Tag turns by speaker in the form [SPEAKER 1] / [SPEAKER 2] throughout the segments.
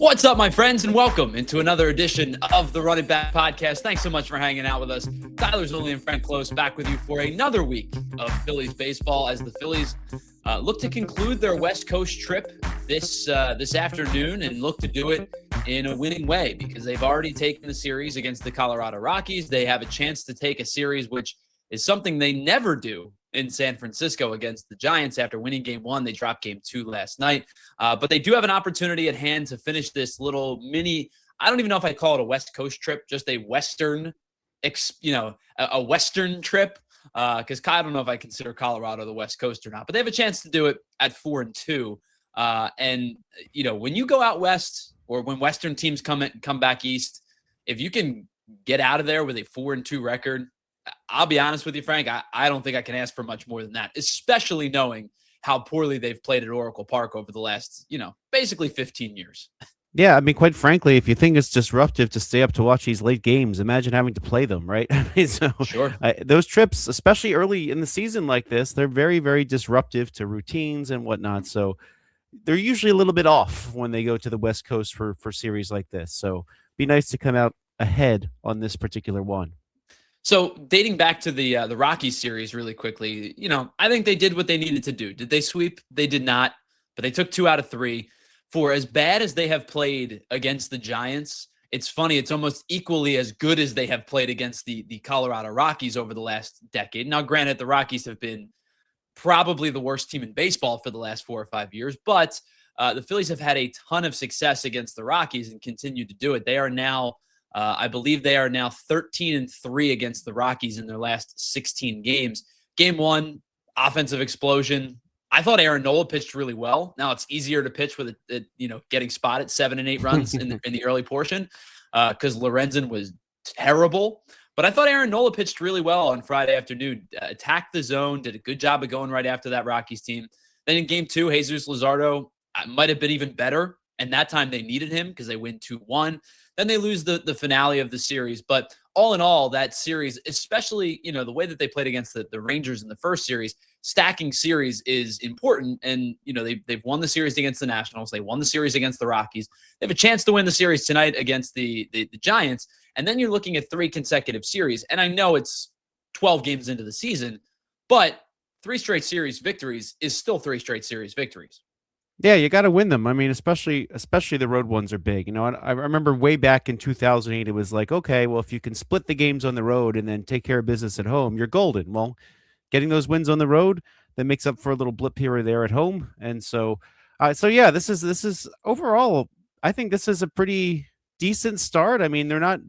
[SPEAKER 1] What's up, my friends, and welcome into another edition of the Running Back Podcast. Thanks so much for hanging out with us. Tyler Zulli and Frank Klose back with you for another week of Phillies baseball as the Phillies look to conclude their West Coast trip this afternoon and look to do it in a winning way because they've already taken the series against the Colorado Rockies. They have a chance to take a series, which is something they never do in San Francisco against the Giants. After winning game one, they dropped game two last night. But they do have an opportunity at hand to finish this little mini, I don't even know if I call it a West Coast trip, just a Western, a Western trip. Because I don't know if I consider Colorado the West Coast or not, but they have a chance to do it at 4-2. And when you go out west or when Western teams come back east, if you can get out of there with a 4-2 record, I'll be honest with you, Frank, I don't think I can ask for much more than that, especially knowing how poorly they've played at Oracle Park over the last, basically 15 years.
[SPEAKER 2] Yeah, I mean, quite frankly, if you think it's disruptive to stay up to watch these late games, imagine having to play them, right?
[SPEAKER 1] Sure.
[SPEAKER 2] Those trips, especially early in the season like this, they're very, very disruptive to routines and whatnot. So they're usually a little bit off when they go to the West Coast for series like this. So be nice to come out ahead on this particular one.
[SPEAKER 1] So dating back to the Rockies series really quickly, I think they did what they needed to do. Did they sweep? They did not, but they took 2 out of 3. For as bad as they have played against the Giants, it's funny, it's almost equally as good as they have played against the Colorado Rockies over the last decade. Now, granted, the Rockies have been probably the worst team in baseball for the last 4 or 5 years, but the Phillies have had a ton of success against the Rockies and continue to do it. They are now I believe they are now 13-3 against the Rockies in their last 16 games. Game one, offensive explosion. I thought Aaron Nola pitched really well. Now it's easier to pitch with getting spotted 7 and 8 runs in the early portion because Lorenzen was terrible. But I thought Aaron Nola pitched really well on Friday afternoon. Attacked the zone, did a good job of going right after that Rockies team. Then in game 2, Jesus Luzardo might have been even better. And that time they needed him because they win 2-1. Then they lose the finale of the series. But all in all, that series, especially, the way that they played against the Rangers in the first series, stacking series is important. And, they've won the series against the Nationals. They won the series against the Rockies. They have a chance to win the series tonight against the Giants. And then you're looking at 3 consecutive series. And I know it's 12 games into the season, but 3 straight series victories is still 3 straight series victories.
[SPEAKER 2] Yeah, you got to win them. I mean, especially the road ones are big. I remember way back in 2008, it was like, okay, well, if you can split the games on the road and then take care of business at home, you're golden. Well, getting those wins on the road, that makes up for a little blip here or there at home. And so yeah, this is overall, I think this is a pretty decent start. I mean, they're not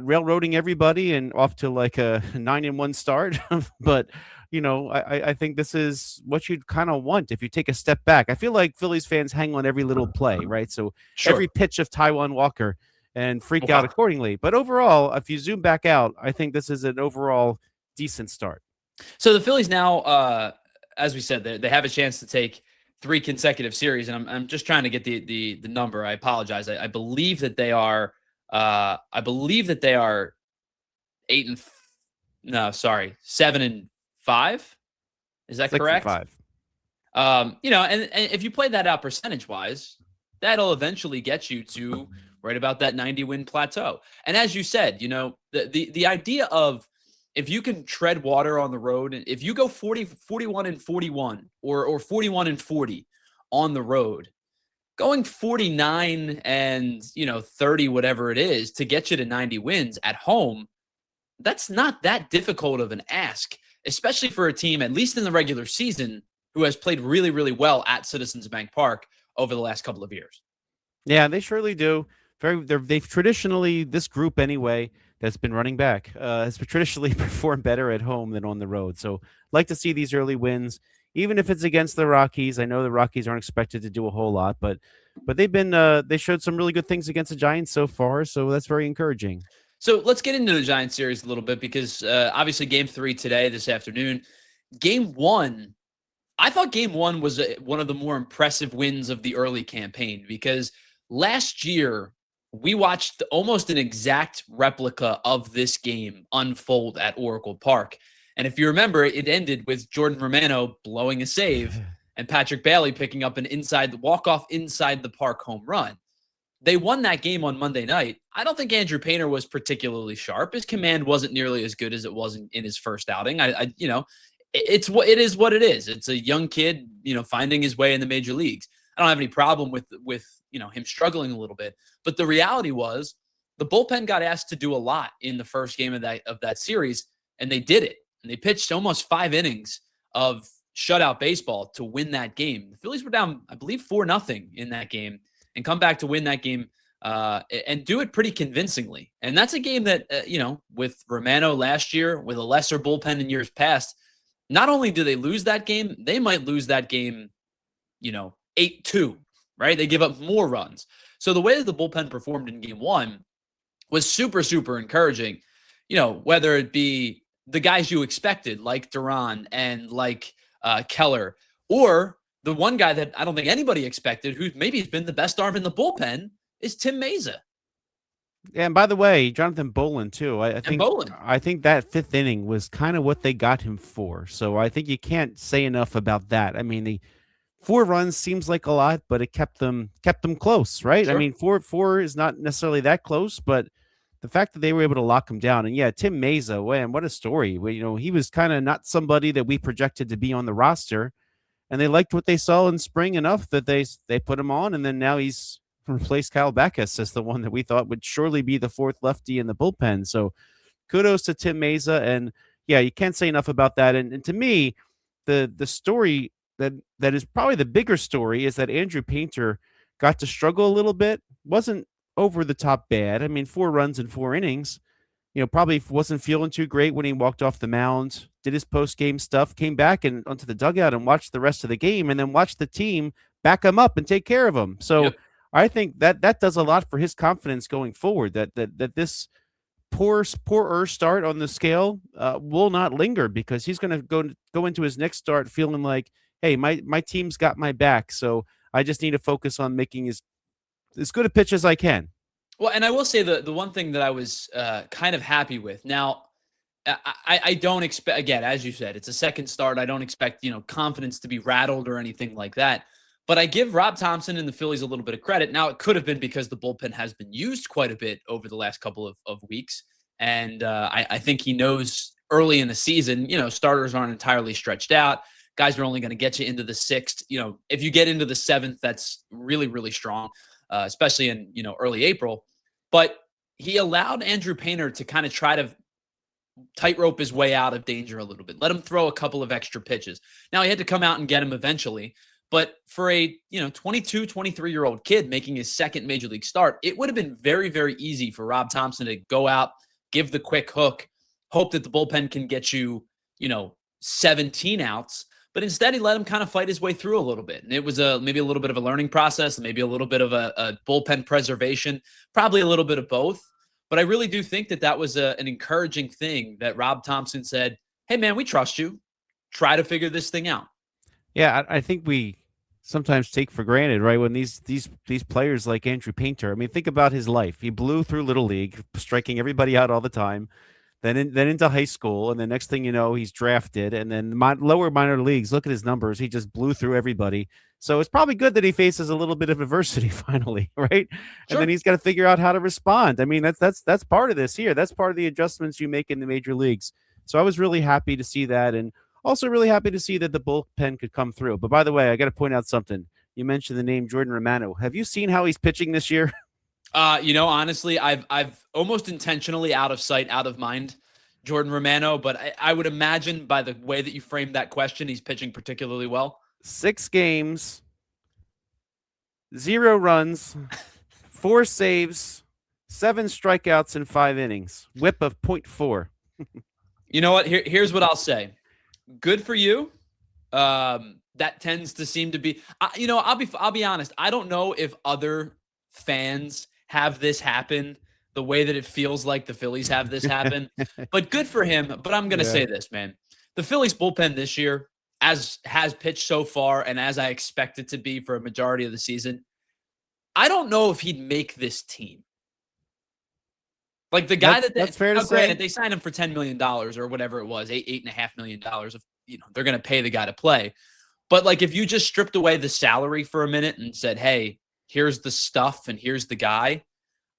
[SPEAKER 2] railroading everybody and off to like a 9-1 start, but I think this is what you'd kind of want if you take a step back. I feel like Phillies fans hang on every little play, right? So
[SPEAKER 1] Sure.
[SPEAKER 2] Every pitch of Taijuan Walker and freak out accordingly. But overall, if you zoom back out, I think this is an overall decent start.
[SPEAKER 1] So the Phillies now, as we said, they have a chance to take 3 consecutive series, and I'm just trying to get the number. I apologize. I believe that they are. I believe that they are 7-5. Is that correct?
[SPEAKER 2] 6-5.
[SPEAKER 1] And if you play that out percentage wise, that'll eventually get you to right about that 90-win plateau. And as you said, the idea of if you can tread water on the road, if you go 41-41 or 41-40 on the road, going 49 and 30, whatever it is, to get you to 90 wins at home, that's not that difficult of an ask, especially for a team, at least in the regular season, who has played really, really well at Citizens Bank Park over the last couple of years.
[SPEAKER 2] Yeah, they surely do. They've traditionally, this group anyway, that's been running back, has traditionally performed better at home than on the road. So like to see these early wins, even if it's against the Rockies. I know the Rockies aren't expected to do a whole lot, but they've been they showed some really good things against the Giants so far. So that's very encouraging.
[SPEAKER 1] So let's get into the Giants series a little bit because obviously game 3 today, this afternoon. Game 1, I thought game 1 was one of the more impressive wins of the early campaign because last year we watched almost an exact replica of this game unfold at Oracle Park. And if you remember, it ended with Jordan Romano blowing a save and Patrick Bailey picking up an walk-off inside the park home run. They won that game on Monday night. I don't think Andrew Painter was particularly sharp. His command wasn't nearly as good as it was in his first outing. It is what it is. It's a young kid, finding his way in the major leagues. I don't have any problem with him struggling a little bit. But the reality was the bullpen got asked to do a lot in the first game of that series, and they did it. And they pitched almost 5 innings of shutout baseball to win that game. The Phillies were down, I believe, 4-0 in that game, and come back to win that game and do it pretty convincingly. And that's a game that, with Romano last year, with a lesser bullpen in years past, not only do they lose that game, they might lose that game, 8-2, right? They give up more runs. So the way that the bullpen performed in game 1 was super, super encouraging, whether it be the guys you expected, like Duran and like Keller, or the one guy that I don't think anybody expected, who maybe has been the best arm in the bullpen, is Tim Meza.
[SPEAKER 2] Yeah, and by the way, Jonathan Bolin too. I think that 5th inning was kind of what they got him for. So I think you can't say enough about that. I mean, the 4 runs seems like a lot, but it kept them close, right?
[SPEAKER 1] Sure.
[SPEAKER 2] I mean, 4 is not necessarily that close, but the fact that they were able to lock him down, and yeah, Tim Meza, man, what a story. Well, he was kind of not somebody that we projected to be on the roster. And they liked what they saw in spring enough that they put him on, and then now he's replaced Kyle Backus as the one that we thought would surely be the 4th lefty in the bullpen. So kudos to Tim Meza, and yeah, you can't say enough about that. And to me, the story that is probably the bigger story is that Andrew Painter got to struggle a little bit, wasn't over the top bad. I mean, 4 runs in 4 innings. Probably wasn't feeling too great when he walked off the mound, did his post-game stuff, came back and onto the dugout and watched the rest of the game, and then watched the team back him up and take care of him. So yep. I think that does a lot for his confidence going forward, that this poorer start on the scale will not linger, because he's going to go into his next start feeling like, hey, my team's got my back, so I just need to focus on making as good a pitch as I can.
[SPEAKER 1] Well, and I will say the one thing that I was kind of happy with. Now, I don't expect, again, as you said, it's a second start. I don't expect, confidence to be rattled or anything like that. But I give Rob Thompson and the Phillies a little bit of credit. Now, it could have been because the bullpen has been used quite a bit over the last couple of weeks. And I think he knows early in the season, starters aren't entirely stretched out. Guys are only going to get you into the 6th. If you get into the 7th, that's really, really strong. Especially in, early April. But he allowed Andrew Painter to kind of try to tightrope his way out of danger a little bit. Let him throw a couple of extra pitches. Now, he had to come out and get him eventually. But for a, 22, 23-year-old kid making his 2nd major league start, it would have been very, very easy for Rob Thompson to go out, give the quick hook, hope that the bullpen can get you, 17 outs. But instead, he let him kind of fight his way through a little bit. And it was maybe a little bit of a learning process, maybe a little bit of a bullpen preservation, probably a little bit of both. But I really do think that was an encouraging thing that Rob Thompson said, hey, man, we trust you. Try to figure this thing out.
[SPEAKER 2] Yeah, I think we sometimes take for granted, right? When these players like Andrew Painter, I mean, think about his life. He blew through Little League, striking everybody out all the time. Then into high school, and the next thing you know, he's drafted, and then lower minor leagues. Look at his numbers; he just blew through everybody. So it's probably good that he faces a little bit of adversity finally, right? Sure. And then he's got to figure out how to respond. I mean, that's part of this here. That's part of the adjustments you make in the major leagues. So I was really happy to see that, and also really happy to see that the bullpen could come through. But by the way, I got to point out something. You mentioned the name Jordan Romano. Have you seen how he's pitching this year?
[SPEAKER 1] Honestly, I've almost intentionally out of sight, out of mind, Jordan Romano, but I would imagine by the way that you framed that question, he's pitching particularly well.
[SPEAKER 2] 6 games, 0 runs, 4 saves, 7 strikeouts in 5 innings, whip of 0.4.
[SPEAKER 1] You know what? Here's what I'll say. Good for you. That tends to seem to be, I'll be honest. I don't know if other fans have this happen the way that it feels like the Phillies have this happen, but good for him. But I'm going to say this, man, the Phillies bullpen this year, as has pitched so far and as I expect it to be for a majority of the season, I don't know if he'd make this team. Like the guy
[SPEAKER 2] that's fair to say.
[SPEAKER 1] Granted, they signed him for $10 million or whatever it was, $8.5 million. They're going to pay the guy to play. But like if you just stripped away the salary for a minute and said, hey, here's the stuff and here's the guy,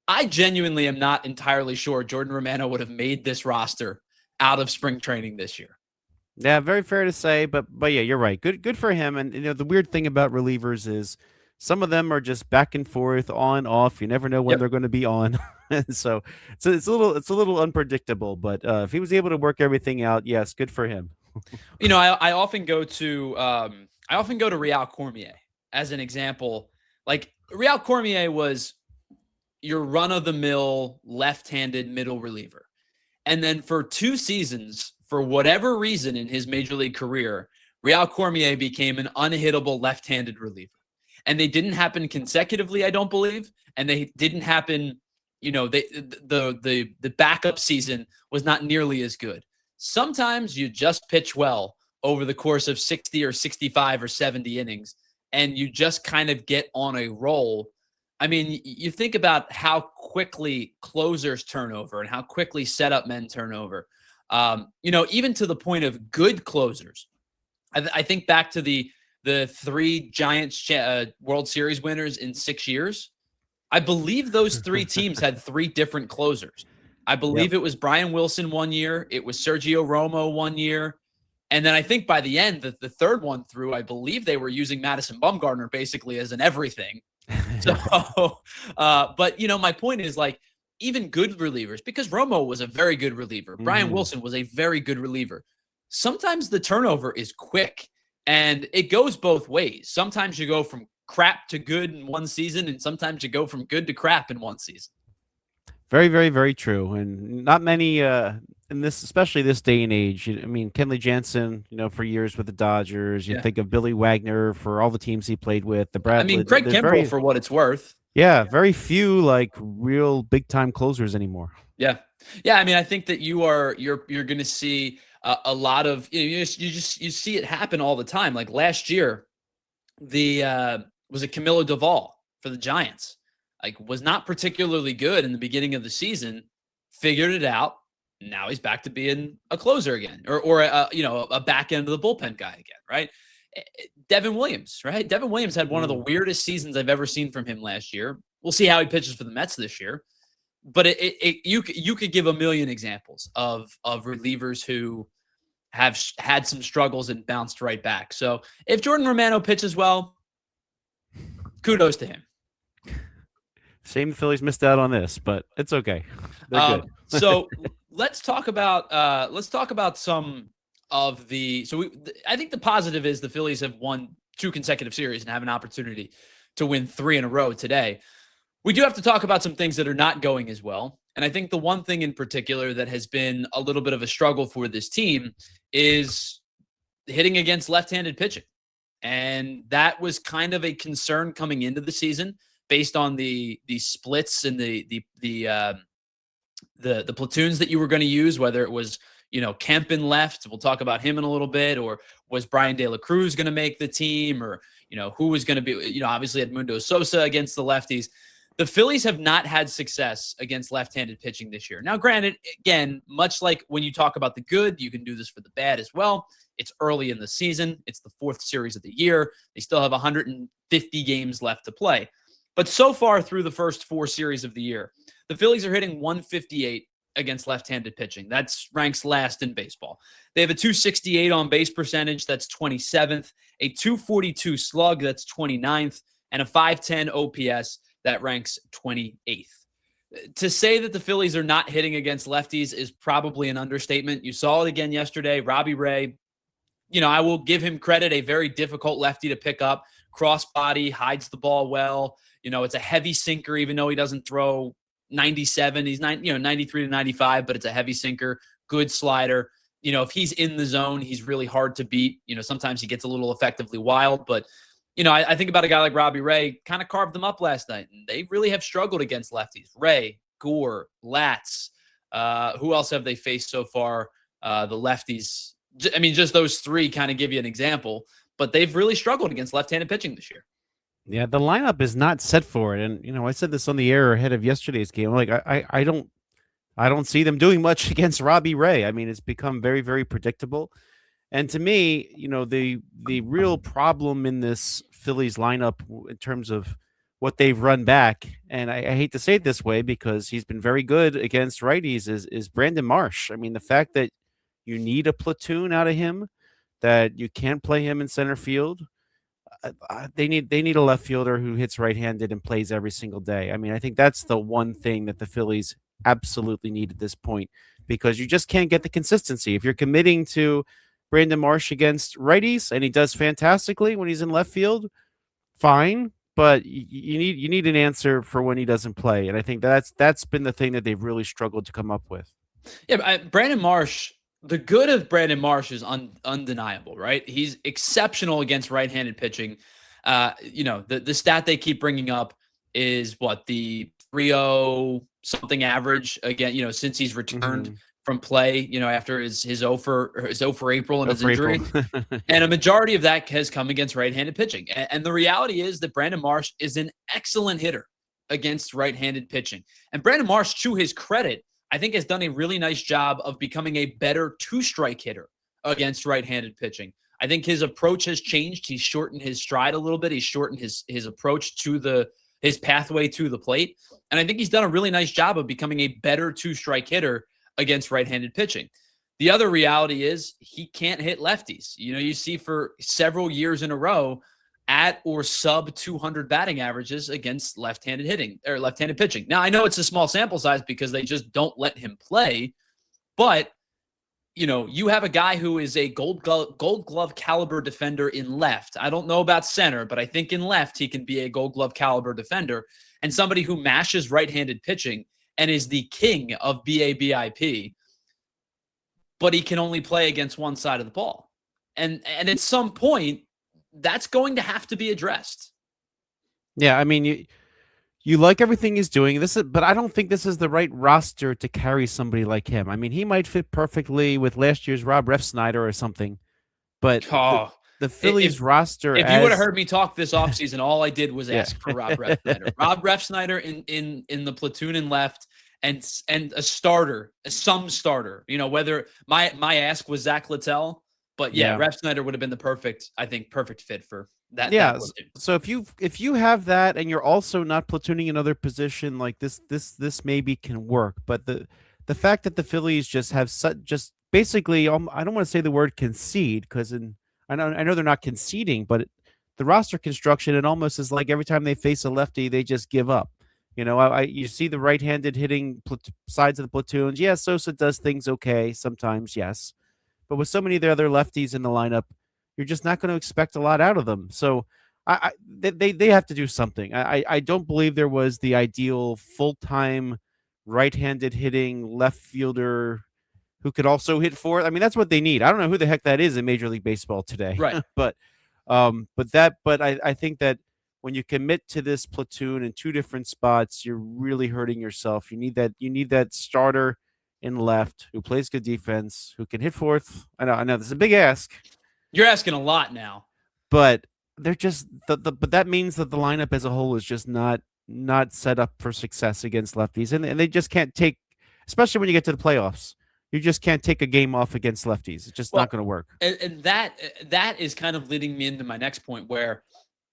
[SPEAKER 1] I genuinely am not entirely sure Jordan Romano would have made this roster out of spring training this year.
[SPEAKER 2] Yeah, very fair to say, but yeah, you're right. Good for him. And the weird thing about relievers is some of them are just back and forth, on, off. You never know when
[SPEAKER 1] Yep.
[SPEAKER 2] they're going to be on. so it's a little unpredictable. But if he was able to work everything out, yes, good for him.
[SPEAKER 1] I often go to Real Cormier as an example. Like Real Cormier was your run-of-the-mill left-handed middle reliever. And then for 2 seasons, for whatever reason in his major league career, Real Cormier became an unhittable left-handed reliever. And they didn't happen consecutively, I don't believe. And they didn't happen, the backup season was not nearly as good. Sometimes you just pitch well over the course of 60 or 65 or 70 innings, and you just kind of get on a roll. I mean, you think about how quickly closers turn over and how quickly setup men turn over. Even to the point of good closers. I think back to the 3 Giants World Series winners in 6 years. I believe those 3 teams had 3 different closers. I believe It was Brian Wilson one year. It was Sergio Romo one year. And then I think by the end, the third one through, I believe they were using Madison Bumgarner basically as an everything. So, but my point is like even good relievers, because Romo was a very good reliever. Brian Wilson was a very good reliever. Sometimes the turnover is quick and it goes both ways. Sometimes you go from crap to good in one season, and sometimes you go from good to crap in one season.
[SPEAKER 2] Very, very, very true. And not many in this, especially this day and age. I mean, Kenley Jansen, for years with the Dodgers. You think of Billy Wagner for all the teams he played with. The Bradley.
[SPEAKER 1] I mean, Craig Kimbrell for what it's worth.
[SPEAKER 2] Yeah, very few like real big time closers anymore.
[SPEAKER 1] Yeah. I mean, I think that you're going to see a lot of you see it happen all the time. Like last year, was it Camilo Doval for the Giants? Like was not particularly good in the beginning of the season, figured it out. Now he's back to being a closer again, or a back end of the bullpen guy again, right? Devin Williams, right? Devin Williams had one of the weirdest seasons I've ever seen from him last year. We'll see how he pitches for the Mets this year, but you could give a million examples of relievers who have had some struggles and bounced right back. So if Jordan Romano pitches well, kudos to him.
[SPEAKER 2] Shame the Phillies missed out on this, but it's okay. They're good.
[SPEAKER 1] So let's talk about some of the. I think the positive is the Phillies have won 2 consecutive series and have an opportunity to win 3 in a row today. We do have to talk about some things that are not going as well. And I think the one thing in particular that has been a little bit of a struggle for this team is hitting against left-handed pitching. And that was kind of a concern coming into the season based on the splits and the platoons that you were going to use, whether it was, Kemp in left, we'll talk about him in a little bit, or was Brian De La Cruz going to make the team, or, who was going to be, obviously Edmundo Sosa against the lefties. The Phillies have not had success against left-handed pitching this year. Now, granted, again, much like when you talk about the good, you can do this for the bad as well. It's early in the season. It's the 4th series of the year. They still have 150 games left to play. But so far through the first 4 series of the year, the Phillies are hitting 158 against left-handed pitching. That's ranks last in baseball. They have a 268 on base percentage. That's 27th. A 242 slug. That's 29th. And a 510 OPS. That ranks 28th. To say that the Phillies are not hitting against lefties is probably an understatement. You saw it again yesterday. Robbie Ray, I will give him credit, a very difficult lefty to pick up. Crossbody, hides the ball well. It's a heavy sinker, even though he doesn't throw 97. He's 93 to 95, but it's a heavy sinker. Good slider. If he's in the zone, he's really hard to beat. Sometimes he gets a little effectively wild, but I think about a guy like Robbie Ray, kind of carved them up last night, and they really have struggled against lefties. Ray, Gore, Latz. Who else have they faced so far? The lefties. I mean, just those 3 kind of give you an example, but they've really struggled against left-handed pitching this year.
[SPEAKER 2] Yeah, the lineup is not set for it, and I said this on the air ahead of yesterday's game. Like, I don't see them doing much against Robbie Ray. I mean, it's become very, very predictable. And to me, the real problem in this Phillies lineup in terms of what they've run back, and I hate to say it this way because he's been very good against righties, is Brandon Marsh. I mean, the fact that you need a platoon out of him, that you can't play him in center field. They need a left fielder who hits right-handed and plays every single day. I mean, I think that's the one thing that the Phillies absolutely need at this point because you just can't get the consistency. If you're committing to Brandon Marsh against righties and he does fantastically when he's in left field, fine, but you need an answer for when he doesn't play. And I think that's been the thing that they've really struggled to come up with.
[SPEAKER 1] Yeah, but Brandon Marsh, the good of Brandon Marsh is undeniable, right? He's exceptional against right-handed pitching. The stat they keep bringing up is what the 3.0 something average again, since he's returned from play, after his 0 for April and his injury. And a majority of that has come against right-handed pitching. And the reality is that Brandon Marsh is an excellent hitter against right-handed pitching. And Brandon Marsh, to his credit, I think has done a really nice job of becoming a better two-strike hitter against right-handed pitching. I think his approach has changed. He's shortened his stride a little bit. He's shortened his approach to his pathway to the plate. And I think he's done a really nice job of becoming a better two-strike hitter against right-handed pitching. The other reality is he can't hit lefties. You see for several years in a row at or sub 200 batting averages against left-handed hitting or left-handed pitching. Now, I know it's a small sample size because they just don't let him play, but you have a guy who is a gold glove caliber defender in left. I don't know about center, but I think in left he can be a gold glove caliber defender and somebody who mashes right-handed pitching and is the king of BABIP, but he can only play against one side of the ball. And at some point, that's going to have to be addressed.
[SPEAKER 2] Yeah, I mean, you like everything he's doing. But I don't think this is the right roster to carry somebody like him. I mean, he might fit perfectly with last year's Rob Refsnyder or something, but the Phillies roster.
[SPEAKER 1] If you would have heard me talk this offseason, all I did was ask for Rob Refsnyder. Rob Refsnyder in the platoon and left, and a starter, some starter. Whether my ask was Zach Littell. But Refsnyder would have been the perfect fit for that.
[SPEAKER 2] Yeah.
[SPEAKER 1] That
[SPEAKER 2] so if you have that and you're also not platooning another position like this maybe can work. But the fact that the Phillies just have just basically, I don't want to say the word concede because I know they're not conceding, but the roster construction, it almost is like every time they face a lefty, they just give up. You see the right-handed hitting sides of the platoons. Yeah, Sosa does things okay sometimes. Yes. But with so many of the other lefties in the lineup, you're just not going to expect a lot out of them. So they have to do something. I don't believe there was the ideal full-time right-handed hitting left fielder who could also hit fourth. I mean, that's what they need. I don't know who the heck that is in Major League Baseball today.
[SPEAKER 1] Right.
[SPEAKER 2] but I think that when you commit to this platoon in two different spots, you're really hurting yourself. You need that starter in left, who plays good defense, who can hit fourth. I know this is a big ask.
[SPEAKER 1] You're asking a lot now.
[SPEAKER 2] But they're just but that means that the lineup as a whole is just not set up for success against lefties. And they just can't take, especially when you get to the playoffs, you just can't take a game off against lefties. It's just not going to work.
[SPEAKER 1] And that is kind of leading me into my next point where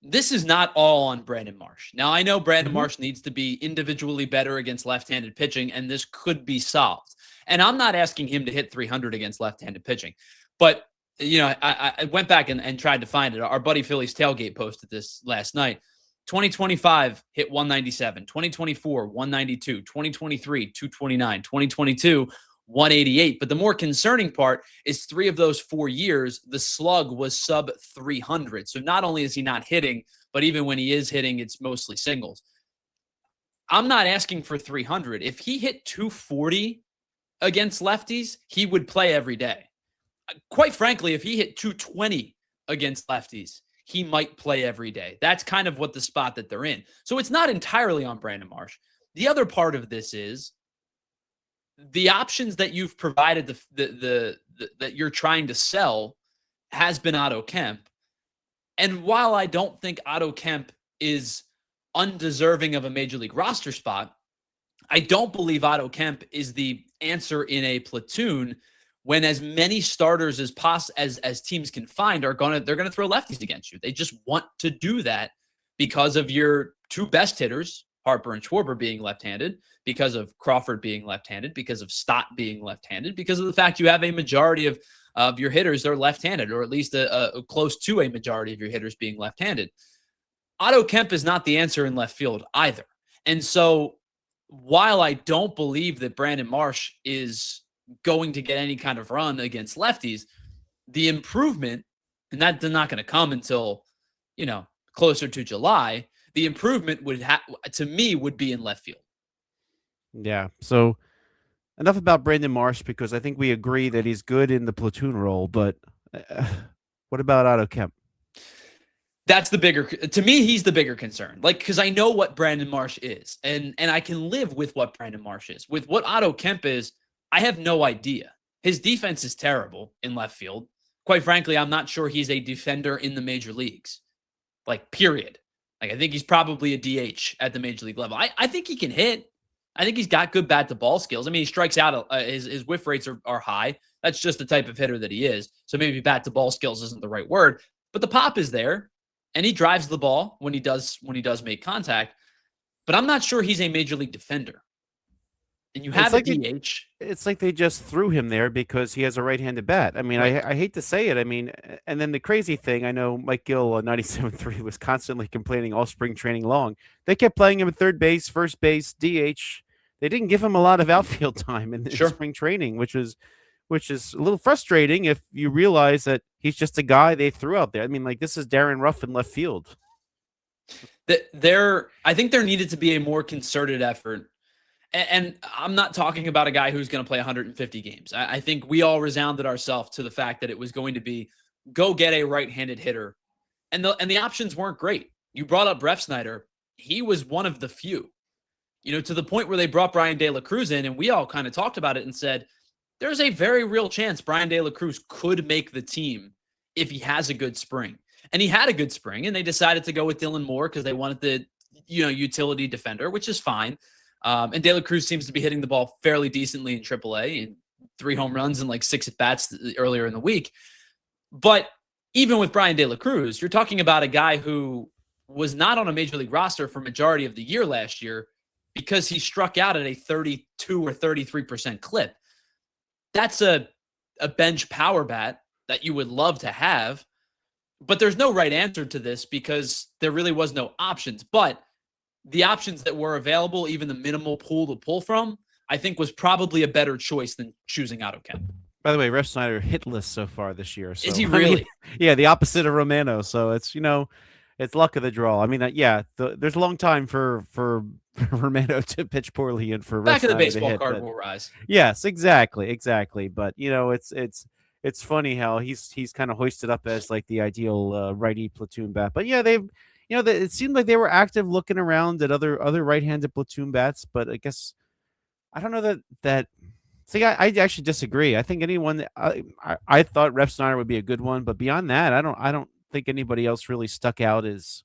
[SPEAKER 1] this is not all on Brandon Marsh. Now, I know Brandon Marsh needs to be individually better against left-handed pitching, and this could be solved. And I'm not asking him to hit 300 against left-handed pitching. But, I went back and tried to find it. Our buddy Phillies Tailgate posted this last night. 2025 hit 197, 2024 192, 2023 229, 2022 188. But the more concerning part is 3 of those 4 years, the slug was sub 300. So not only is he not hitting, but even when he is hitting, it's mostly singles. I'm not asking for 300. If he hit 240 against lefties, he would play every day. Quite frankly, if he hit 220 against lefties, he might play every day. That's kind of what the spot that they're in. So it's not entirely on Brandon Marsh. The other part of this is the options that you've provided, that you're trying to sell, has been Otto Kemp. And while I don't think Otto Kemp is undeserving of a major league roster spot, I don't believe Otto Kemp is the answer in a platoon when as many starters as teams can find they're gonna throw lefties against you. They just want to do that because of your two best hitters, Harper and Schwarber, being left-handed, because of Crawford being left-handed, because of Stott being left-handed, because of the fact you have a majority of your hitters that are left-handed, or at least a close to a majority of your hitters being left-handed. Otto Kemp is not the answer in left field either. And so while I don't believe that Brandon Marsh is going to get any kind of run against lefties, the improvement, and that's not going to come until, closer to July, the improvement to me would be in left field.
[SPEAKER 2] Yeah. So enough about Brandon Marsh, because I think we agree that he's good in the platoon role, but what about Otto Kemp?
[SPEAKER 1] That's to me, he's the bigger concern. Because I know what Brandon Marsh is, and I can live with what Brandon Marsh is. With what Otto Kemp is, I have no idea. His defense is terrible in left field. Quite frankly, I'm not sure he's a defender in the major leagues. Period. I think he's probably a DH at the major league level. I think he can hit. I think he's got good bat to ball skills. I mean, he strikes out. His whiff rates are high. That's just the type of hitter that he is. So maybe bat to ball skills isn't the right word, but the pop is there, and he drives the ball when he does make contact. But I'm not sure he's a major league defender. And you have a DH.
[SPEAKER 2] It's like they just threw him there because he has a right-handed bat. I mean, right. I hate to say it. I mean, and then the crazy thing, I know Mike Gill on 97.3 was constantly complaining all spring training long. They kept playing him at third base, first base, DH. They didn't give him a lot of outfield time in spring training, which is a little frustrating if you realize that he's just a guy they threw out there. I mean, this is Darren Ruff in left field.
[SPEAKER 1] I think there needed to be a more concerted effort. And I'm not talking about a guy who's going to play 150 games. I think we all resounded ourselves to the fact that it was going to be go get a right-handed hitter. And the options weren't great. You brought up Refsnyder. He was one of the few. To the point where they brought Brian De La Cruz in, and we all kind of talked about it and said, there's a very real chance Brian De La Cruz could make the team if he has a good spring. And he had a good spring, and they decided to go with Dylan Moore because they wanted the utility defender, which is fine. And De La Cruz seems to be hitting the ball fairly decently in AAA, and 3 home runs and 6 at-bats earlier in the week. But even with Brian De La Cruz, you're talking about a guy who was not on a major league roster for majority of the year last year because he struck out at a 32 or 33% clip. That's a bench power bat that you would love to have, but there's no right answer to this because there really was no options. But the options that were available, even the minimal pool to pull from, I think was probably a better choice than choosing Otto Kemp.
[SPEAKER 2] By the way, Refsnyder hitless so far this year. So,
[SPEAKER 1] is he really?
[SPEAKER 2] I mean, yeah, the opposite of Romano. So it's it's luck of the draw. I mean, there's a long time for Romano to pitch poorly and for
[SPEAKER 1] back of the
[SPEAKER 2] Refsnyder
[SPEAKER 1] baseball card will rise.
[SPEAKER 2] Yes, exactly. But it's funny how he's kind of hoisted up as the ideal righty platoon bat. But yeah, they've. It seemed like they were active looking around at other right-handed platoon bats, but I guess I don't know that. See, I actually disagree. I think anyone. I thought Refsnyder would be a good one, but beyond that, I don't think anybody else really stuck out as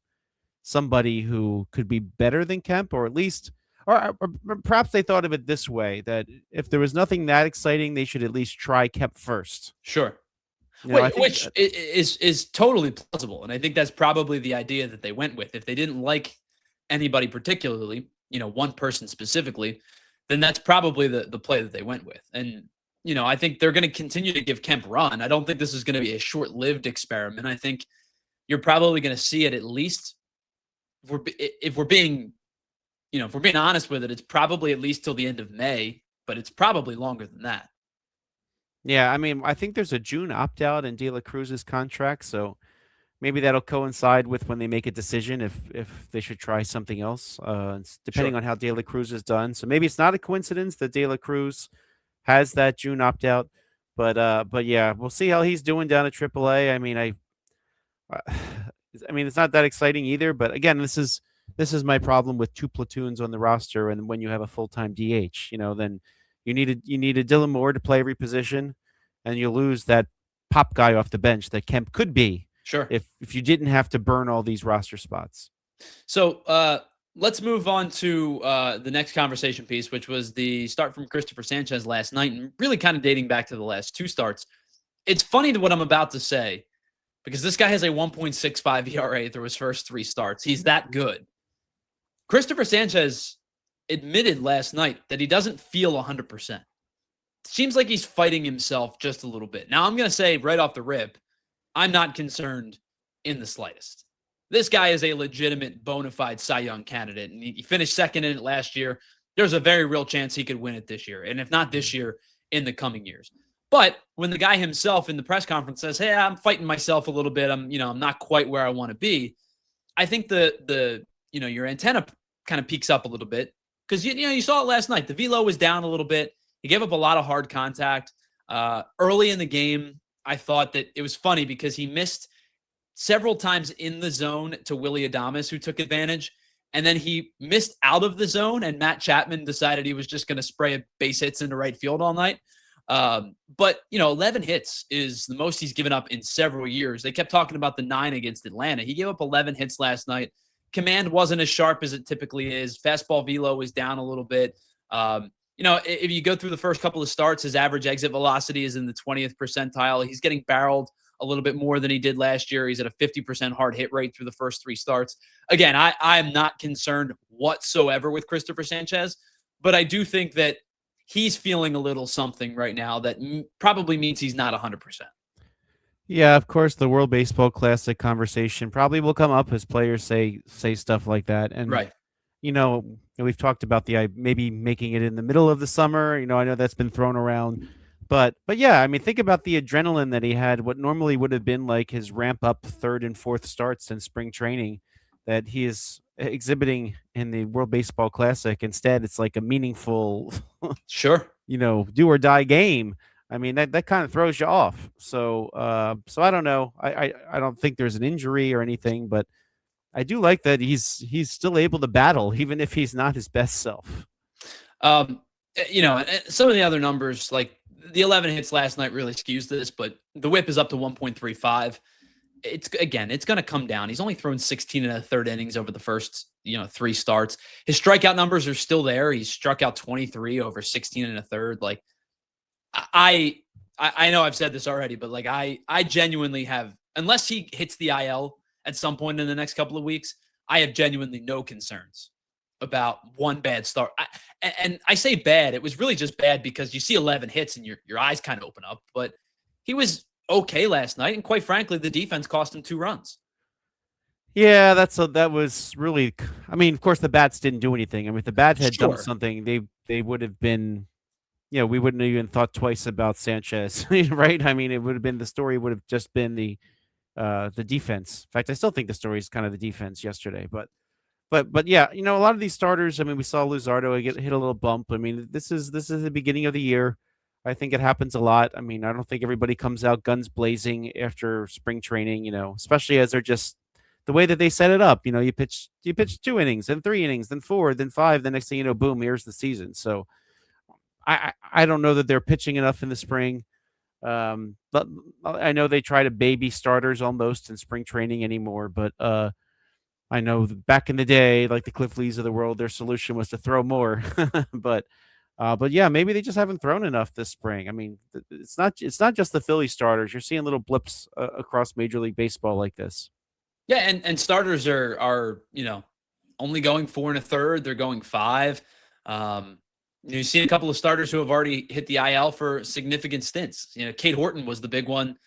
[SPEAKER 2] somebody who could be better than Kemp, or at least, or perhaps they thought of it this way: that if there was nothing that exciting, they should at least try Kemp first.
[SPEAKER 1] Sure. Which is totally plausible. And I think that's probably the idea that they went with. If they didn't like anybody particularly, one person specifically, then that's probably the play that they went with. And, I think they're going to continue to give Kemp run. I don't think this is going to be a short-lived experiment. I think you're probably going to see it at least, if we're being honest with it, it's probably at least till the end of May, but it's probably longer than that.
[SPEAKER 2] Yeah, I mean, I think there's a June opt-out in De La Cruz's contract, so maybe that'll coincide with when they make a decision if they should try something else, depending on how De La Cruz is done. So maybe it's not a coincidence that De La Cruz has that June opt-out, but yeah, we'll see how he's doing down at AAA. I mean, I mean, it's not that exciting either, but again, this is my problem with 2 platoons on the roster, and when you have a full-time DH, then you need a Dylan Moore to play every position, and you lose that pop guy off the bench that Kemp could be.
[SPEAKER 1] Sure.
[SPEAKER 2] If you didn't have to burn all these roster spots.
[SPEAKER 1] So Let's move on to the next conversation piece, which was the start from Cristopher Sanchez last night, and really kind of dating back to the last two starts. It's funny to what I'm about to say because this guy has a 1.65 ERA through his first three starts. He's that good. Cristopher Sanchez admitted last night that he doesn't feel 100%. Seems like he's fighting himself just a little bit. Now, I'm going to say right off the rip, I'm not concerned in the slightest. This guy is a legitimate bona fide Cy Young candidate, and he finished second in it last year. There's a very real chance he could win it this year, and if not this year, in the coming years. But when the guy himself in the press conference says, "Hey, I'm fighting myself a little bit. I'm not quite where I want to be," I think your antenna kind of peaks up a little bit because you saw it last night. The velo was down a little bit. He gave up a lot of hard contact early in the game. I thought that it was funny because he missed several times in the zone to Willy Adames, who took advantage. And then he missed out of the zone, and Matt Chapman decided he was just going to spray base hits into right field all night. But 11 hits is the most he's given up in several years. They kept talking about the 9 against Atlanta. He gave up 11 hits last night. Command wasn't as sharp as it typically is. Fastball velo was down a little bit. If you go through the first couple of starts, his average exit velocity is in the 20th percentile. He's getting barreled a little bit more than he did last year. He's at a 50% hard hit rate through the first three starts. Again, I'm not concerned whatsoever with Cristopher Sanchez, but I do think that he's feeling a little something right now that probably means he's not 100%.
[SPEAKER 2] Yeah, of course, the World Baseball Classic conversation probably will come up as players say stuff like that. And,
[SPEAKER 1] right.
[SPEAKER 2] We've talked about the maybe making it in the middle of the summer. I know that's been thrown around. But yeah, I mean, think about the adrenaline that he had, what normally would have been like his ramp up third and fourth starts in spring training that he is exhibiting in the World Baseball Classic. Instead, it's like a meaningful,
[SPEAKER 1] sure,
[SPEAKER 2] do or die game. I mean, that kind of throws you off. So I don't know. I don't think there's an injury or anything, but I do like that he's still able to battle, even if he's not his best self.
[SPEAKER 1] Some of the other numbers, like the 11 hits last night really skews this, but the whip is up to 1.35. It's going to come down. He's only thrown 16 and a third innings over the first, three starts. His strikeout numbers are still there. He's struck out 23 over 16 and a third. Like I know I've said this already, but like I genuinely have, unless he hits the IL at some point in the next couple of weeks, I have genuinely no concerns about one bad start. And I say bad, it was really just bad because you see 11 hits and your eyes kind of open up, but he was okay last night. And quite frankly, the defense cost him 2 runs.
[SPEAKER 2] Yeah, that was really, I mean, of course the bats didn't do anything. I mean, if the bat had done something, they would have been, we wouldn't have even thought twice about Sanchez, right? I mean, it would have been, the story would have just been the defense. In fact, I still think the story is kind of the defense yesterday, but yeah, a lot of these starters, I mean, we saw Luzardo hit a little bump. I mean, this is the beginning of the year. I think it happens a lot. I mean, I don't think everybody comes out guns blazing after spring training, especially as they're just the way that they set it up. You pitch 2 innings, then 3 innings, then 4, then 5. The next thing you know, boom, here's the season. So I don't know that they're pitching enough in the spring. But I know they try to baby starters almost in spring training anymore, but I know back in the day, like the Cliff Lees of the world, their solution was to throw more. but yeah, maybe they just haven't thrown enough this spring. I mean, it's not just the Philly starters. You're seeing little blips across Major League Baseball like this.
[SPEAKER 1] Yeah, and starters are only going 4 1/3. They're going 5. You see a couple of starters who have already hit the IL for significant stints. Cade Horton was the big one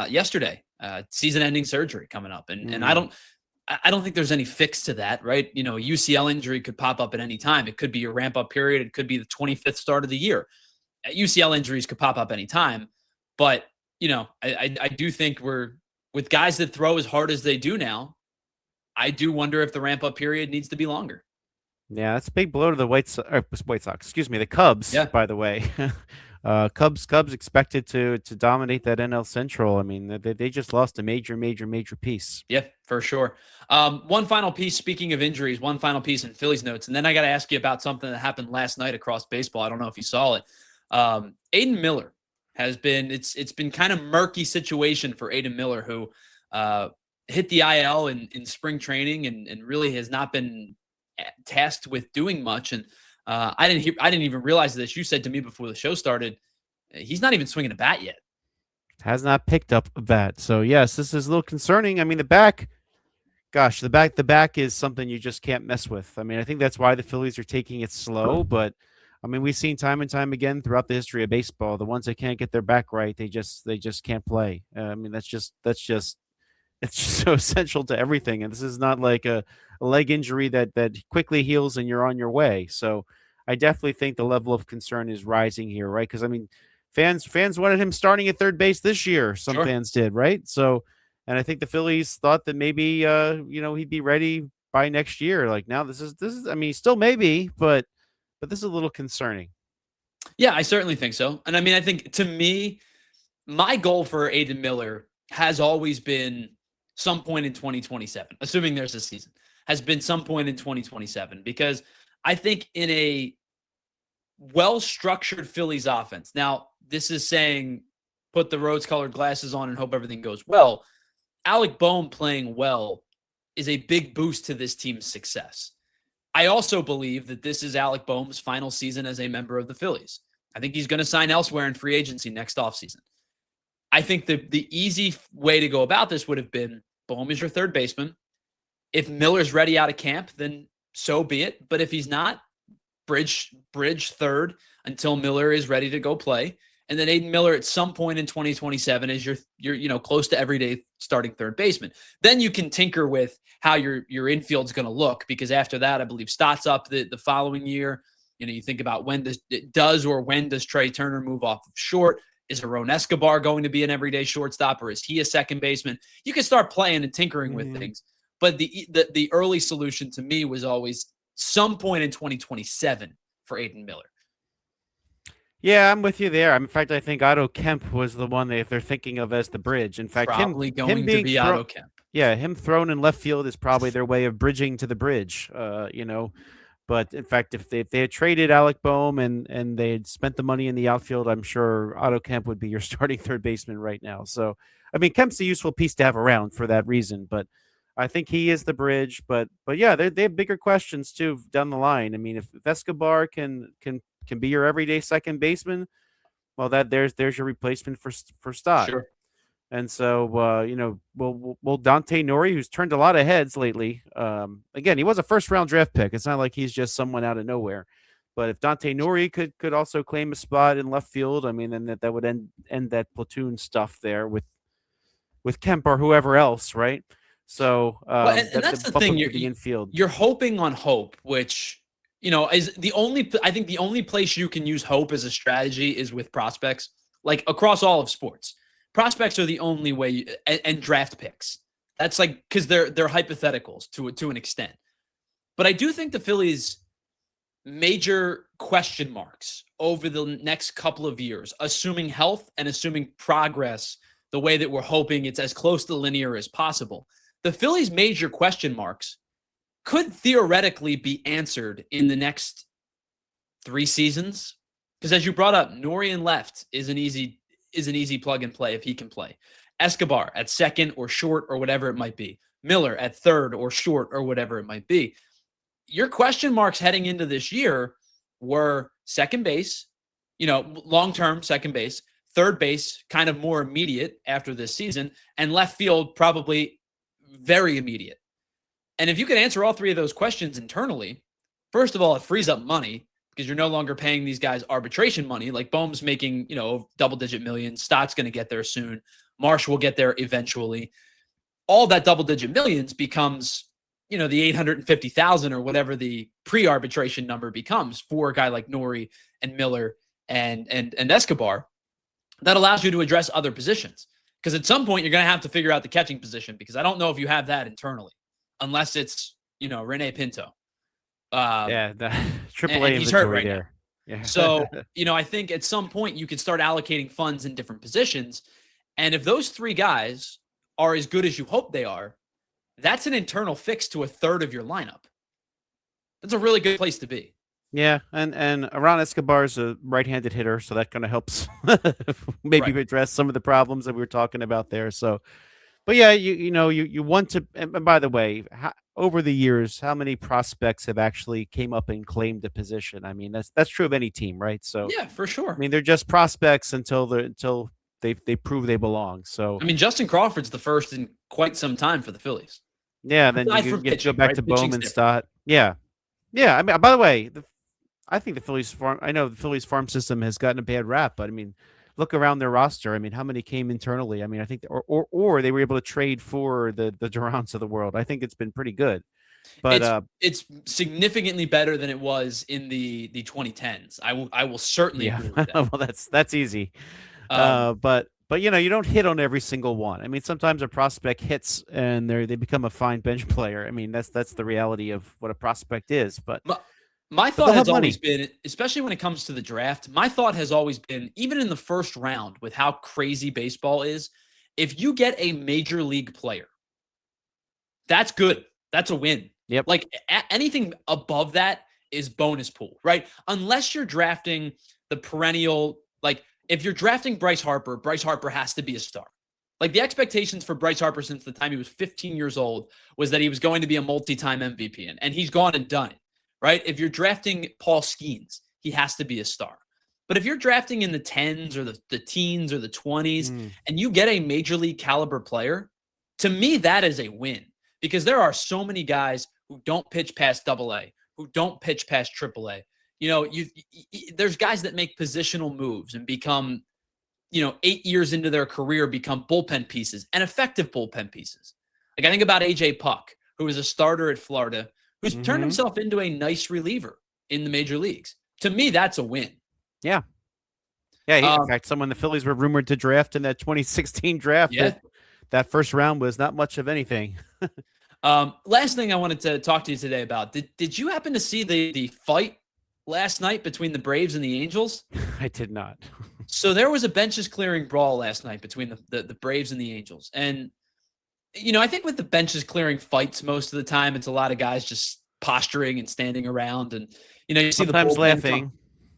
[SPEAKER 1] yesterday. Season-ending surgery coming up, and I don't think there's any fix to that, right? A UCL injury could pop up at any time. It could be a ramp-up period. It could be the 25th start of the year. UCL injuries could pop up any time. But, I do think with guys that throw as hard as they do now, I do wonder if the ramp-up period needs to be longer.
[SPEAKER 2] Yeah, that's a big blow to the White Sox. Excuse me, the Cubs. Yeah. By the way, Cubs expected to dominate that NL Central. I mean, they just lost a major piece.
[SPEAKER 1] Yeah, for sure. One final piece. Speaking of injuries, one final piece in Phillies notes, and then I got to ask you about something that happened last night across baseball. I don't know if you saw it. Aidan Miller has been. It's been kind of murky situation for Aidan Miller, who hit the IL in spring training and really has not been tasked with doing much. And I didn't even realize this. You said to me before the show started, he's not even swinging a bat yet.
[SPEAKER 2] Has not picked up a bat. So yes, this is a little concerning. I mean, the back, gosh, the back is something you just can't mess with. I mean, I think that's why the Phillies are taking it slow. But I mean, we've seen time and time again throughout the history of baseball, the ones that can't get their back right, they just can't play. I mean, that's just it's just so essential to everything. And this is not like a leg injury that quickly heals and you're on your way. So I definitely think the level of concern is rising here, right? Because I mean, fans wanted him starting at third base this year. Some
[SPEAKER 1] Sure.
[SPEAKER 2] fans did, right? So, and I think the Phillies thought that maybe he'd be ready by next year. Like now, this is. I mean, still maybe, but this is a little concerning.
[SPEAKER 1] Yeah, I certainly think so. And I mean, I think to me, my goal for Aidan Miller has always been some point in 2027, assuming there's a season, has been some point in 2027, because I think in a well structured Phillies offense, now this is saying put the rose colored glasses on and hope everything goes well. Alec Boehm playing well is a big boost to this team's success. I also believe that this is Alec Boehm's final season as a member of the Phillies. I think he's going to sign elsewhere in free agency next offseason. I think the easy way to go about this would have been Boehm is your third baseman. If Miller's ready out of camp, then so be it. But if he's not, bridge third until Miller is ready to go play. And then Aidan Miller at some point in 2027 is your close to everyday starting third baseman. Then you can tinker with how your infield's going to look, because after that, I believe Stott's up the following year. You think about when does Trey Turner move off of short? Is Aaron Escobar going to be an everyday shortstop, or is he a second baseman? You can start playing and tinkering with things. But the early solution to me was always some point in 2027 for Aidan Miller.
[SPEAKER 2] Yeah, I'm with you there. In fact, I think Otto Kemp was the one they're thinking of as the bridge. In fact,
[SPEAKER 1] Probably
[SPEAKER 2] him
[SPEAKER 1] going
[SPEAKER 2] being
[SPEAKER 1] to be Otto Kemp.
[SPEAKER 2] yeah, him thrown in left field is probably their way of bridging to the bridge. But in fact, if they had traded Alec Boehm and they had spent the money in the outfield, I'm sure Otto Kemp would be your starting third baseman right now. So, I mean, Kemp's a useful piece to have around for that reason. But I think he is the bridge. But yeah, they have bigger questions too down the line. I mean, if Escobar can be your everyday second baseman, well, there's your replacement for Stott.
[SPEAKER 1] Sure.
[SPEAKER 2] And so, will Dante Nori, who's turned a lot of heads lately, again, he was a first-round draft pick. It's not like he's just someone out of nowhere. But if Dante Nori could also claim a spot in left field, I mean, then that would end that platoon stuff there with Kemp or whoever else, right? So,
[SPEAKER 1] and that's the thing.
[SPEAKER 2] The infield.
[SPEAKER 1] You're hoping on hope, which is I think the only place you can use hope as a strategy is with prospects, like across all of sports. Prospects are the only way, and draft picks. That's like because they're hypotheticals to an extent. But I do think the Phillies' major question marks over the next couple of years, assuming health and assuming progress, the way that we're hoping it's as close to linear as possible. The Phillies' major question marks could theoretically be answered in the next 3 seasons. Because as you brought up, Nori in left is an easy plug and play if he can play. Escobar at second or short or whatever it might be. Miller at third or short or whatever it might be. Your question marks heading into this year were second base, long-term second base, third base, kind of more immediate after this season, and left field probably very immediate. And if you can answer all 3 of those questions internally, first of all, it frees up money because you're no longer paying these guys arbitration money. Like Boehm's making, double-digit millions. Stott's going to get there soon. Marsh will get there eventually. All that double-digit millions becomes, the 850,000 or whatever the pre-arbitration number becomes for a guy like Nori and Miller and Escobar. That allows you to address other positions. Because at some point, you're going to have to figure out the catching position, because I don't know if you have that internally, unless it's, Rene Pinto.
[SPEAKER 2] The AAA
[SPEAKER 1] and he's hurt right
[SPEAKER 2] there.
[SPEAKER 1] Now. Yeah. So, I think at some point you can start allocating funds in different positions. And if those 3 guys are as good as you hope they are, that's an internal fix to a third of your lineup. That's a really good place to be.
[SPEAKER 2] Yeah, and Aaron Escobar is a right-handed hitter, so that kind of helps maybe address some of the problems that we were talking about there. So, but yeah, you want to. And by the way, over the years, how many prospects have actually came up and claimed a position? I mean, that's true of any team, right? So,
[SPEAKER 1] Yeah, for
[SPEAKER 2] I
[SPEAKER 1] sure.
[SPEAKER 2] mean, they're just prospects until they prove they belong. So,
[SPEAKER 1] I mean, Justin Crawford's the first in quite some time for the Phillies,
[SPEAKER 2] yeah, then
[SPEAKER 1] aside from
[SPEAKER 2] you have to go
[SPEAKER 1] pitching,
[SPEAKER 2] back
[SPEAKER 1] right?
[SPEAKER 2] to
[SPEAKER 1] Pitching's
[SPEAKER 2] Bowman
[SPEAKER 1] different.
[SPEAKER 2] Stott. Yeah. Yeah, I mean, by the way, I think the Phillies farm. I know the Phillies farm system has gotten a bad rap, but I mean, look around their roster. I mean, how many came internally? I mean, I think, or they were able to trade for the Durants of the world. I think it's been pretty good. But
[SPEAKER 1] It's significantly better than it was in the 2010s. I will certainly
[SPEAKER 2] yeah,
[SPEAKER 1] agree with that.
[SPEAKER 2] well, that's easy.
[SPEAKER 1] Um,
[SPEAKER 2] But you don't hit on every single one. I mean, sometimes a prospect hits and they become a fine bench player. I mean, that's the reality of what a prospect is.
[SPEAKER 1] my, my
[SPEAKER 2] But
[SPEAKER 1] thought
[SPEAKER 2] they'll
[SPEAKER 1] has
[SPEAKER 2] have
[SPEAKER 1] always
[SPEAKER 2] money.
[SPEAKER 1] been, especially when it comes to the draft, my thought has always been, even in the first round, with how crazy baseball is, if you get a major league player, that's good. That's a win.
[SPEAKER 2] Yep.
[SPEAKER 1] Like anything above that is bonus pool, right? Unless you're drafting the perennial, like if you're drafting Bryce Harper has to be a star. Like the expectations for Bryce Harper since the time he was 15 years old was that he was going to be a multi-time MVP, and he's gone and done it, right? If you're drafting Paul Skeens, he has to be a star. But if you're drafting in the 10s or the teens or the 20s
[SPEAKER 2] Mm.
[SPEAKER 1] and you get a major league caliber player, to me, that is a win because there are so many guys who don't pitch past double A, who don't pitch past triple A. There's guys that make positional moves and become, 8 years into their career, become bullpen pieces and effective bullpen pieces. Like I think about AJ Puck, who was a starter at Florida, who's turned
[SPEAKER 2] Hmm.
[SPEAKER 1] himself into a nice reliever in the major leagues. To me, that's a win.
[SPEAKER 2] Yeah. Yeah. In
[SPEAKER 1] Um,
[SPEAKER 2] fact, someone the Phillies were rumored to draft in that 2016 draft.
[SPEAKER 1] yeah.
[SPEAKER 2] That first round was not much of anything.
[SPEAKER 1] Last thing I wanted to talk to you today about. Did you happen to see the fight last night between the Braves and the Angels?
[SPEAKER 2] I did not.
[SPEAKER 1] So there was a benches clearing brawl last night between the Braves and the Angels. And, I think with the benches clearing fights, most of the time, it's a lot of guys just posturing and standing around. And, you see the
[SPEAKER 2] Sometimes
[SPEAKER 1] bullpen
[SPEAKER 2] laughing.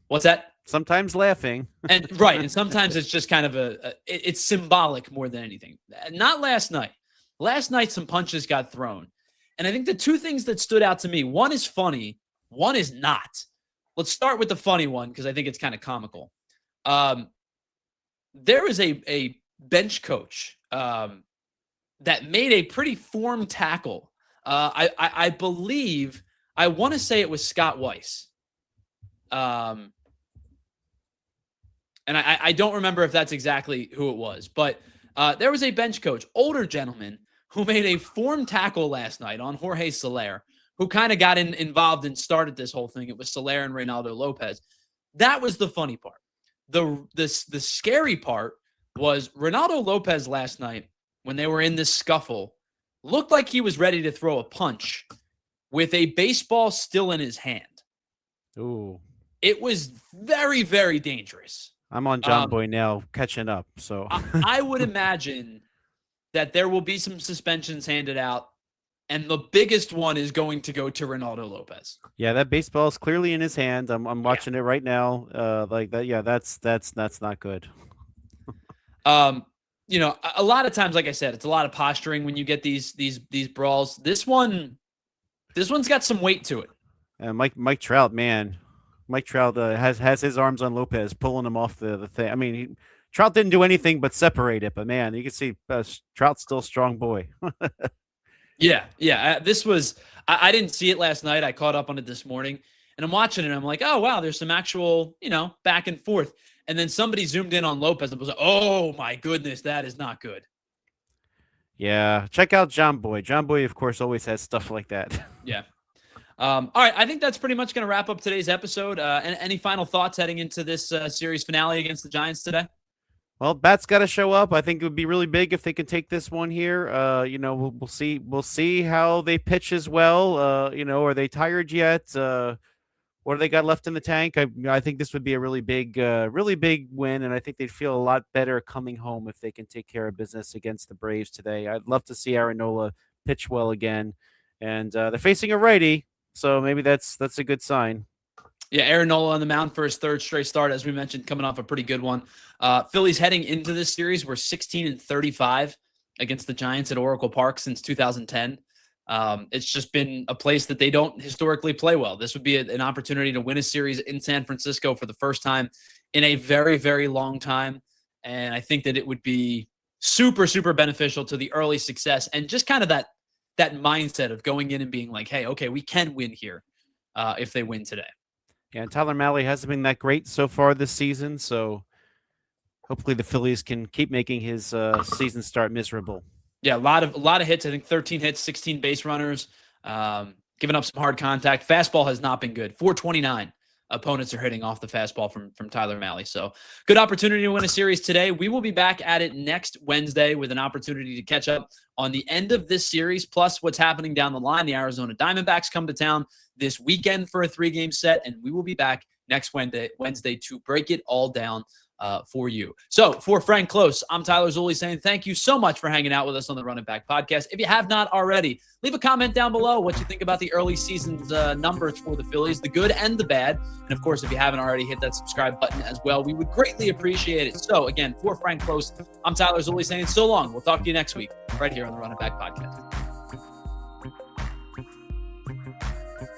[SPEAKER 1] What's that?
[SPEAKER 2] Sometimes laughing.
[SPEAKER 1] And right. And sometimes it's just kind of it's symbolic more than anything. Not last night. Last night, some punches got thrown. And I think the two things that stood out to me, one is funny, one is not. Let's start with the funny one because I think it's kind of comical. There is a bench coach that made a pretty form tackle. I believe, I want to say it was Scott Weiss. And I don't remember if that's exactly who it was, but there was a bench coach, older gentleman, who made a form tackle last night on Jorge Soler, who kind of got involved and started this whole thing. It was Soler and Reynaldo Lopez. That was the funny part. The scary part was Reynaldo Lopez last night, when they were in this scuffle, looked like he was ready to throw a punch with a baseball still in his hand.
[SPEAKER 2] Ooh.
[SPEAKER 1] It was very, very dangerous.
[SPEAKER 2] I'm on John Boy now, catching up. So
[SPEAKER 1] I would imagine that there will be some suspensions handed out, and the biggest one is going to go to Reynaldo Lopez.
[SPEAKER 2] yeah, that baseball is clearly in his hand. I'm watching it right now. Like that. Yeah, that's not good.
[SPEAKER 1] A lot of times, like I said, it's a lot of posturing when you get these brawls. This one's got some weight to it.
[SPEAKER 2] Mike Trout, man, Mike Trout has his arms on Lopez, pulling him off the thing. I mean, Trout didn't do anything but separate it, but man, you can see Trout's still a strong boy.
[SPEAKER 1] Yeah. This was, I didn't see it last night. I caught up on it this morning, and I'm watching it. And I'm like, oh wow, there's some actual, back and forth. And then somebody zoomed in on Lopez and was like, oh my goodness, that is not good.
[SPEAKER 2] Yeah, check out John Boy. John Boy, of course, always has stuff like that.
[SPEAKER 1] Yeah. All right, I think that's pretty much going to wrap up today's episode. And any final thoughts heading into this series finale against the Giants today?
[SPEAKER 2] Well, Bat's got to show up. I think it would be really big if they can take this one here. We'll see. We'll see how they pitch as well. Are they tired yet? What do they got left in the tank? I think this would be a really big win, and I think they'd feel a lot better coming home if they can take care of business against the Braves today. I'd love to see Aaron Nola pitch well again, and they're facing a righty, so maybe that's a good sign.
[SPEAKER 1] Yeah, Aaron Nola on the mound for his third straight start, as we mentioned, coming off a pretty good one. Phillies heading into this series were 16-35 against the Giants at Oracle Park since 2010. It's just been a place that they don't historically play well. This would be an opportunity to win a series in San Francisco for the first time in a very, very long time. And I think that it would be super, super beneficial to the early success and just kind of that mindset of going in and being like, hey, okay, we can win here if they win today.
[SPEAKER 2] Yeah, and Tyler Mahle hasn't been that great so far this season, so hopefully the Phillies can keep making his season start miserable.
[SPEAKER 1] Yeah, a lot of hits. I think 13 hits, 16 base runners, giving up some hard contact. Fastball has not been good. 429 opponents are hitting off the fastball from Tyler Mahle. So good opportunity to win a series today. We will be back at it next Wednesday with an opportunity to catch up on the end of this series, plus what's happening down the line. The Arizona Diamondbacks come to town this weekend for a 3-game set, and we will be back next Wednesday to break it all down for you. So for Frank Klose, I'm Tyler Zulli saying thank you so much for hanging out with us on the Run It Back podcast. If you have not already, leave a comment down below what you think about the early season's numbers for the Phillies, the good and the bad. And of course, if you haven't already, hit that subscribe button as well. We would greatly appreciate it. So again, for Frank Klose, I'm Tyler Zulli saying so long. We'll talk to you next week right here on the Run It Back podcast.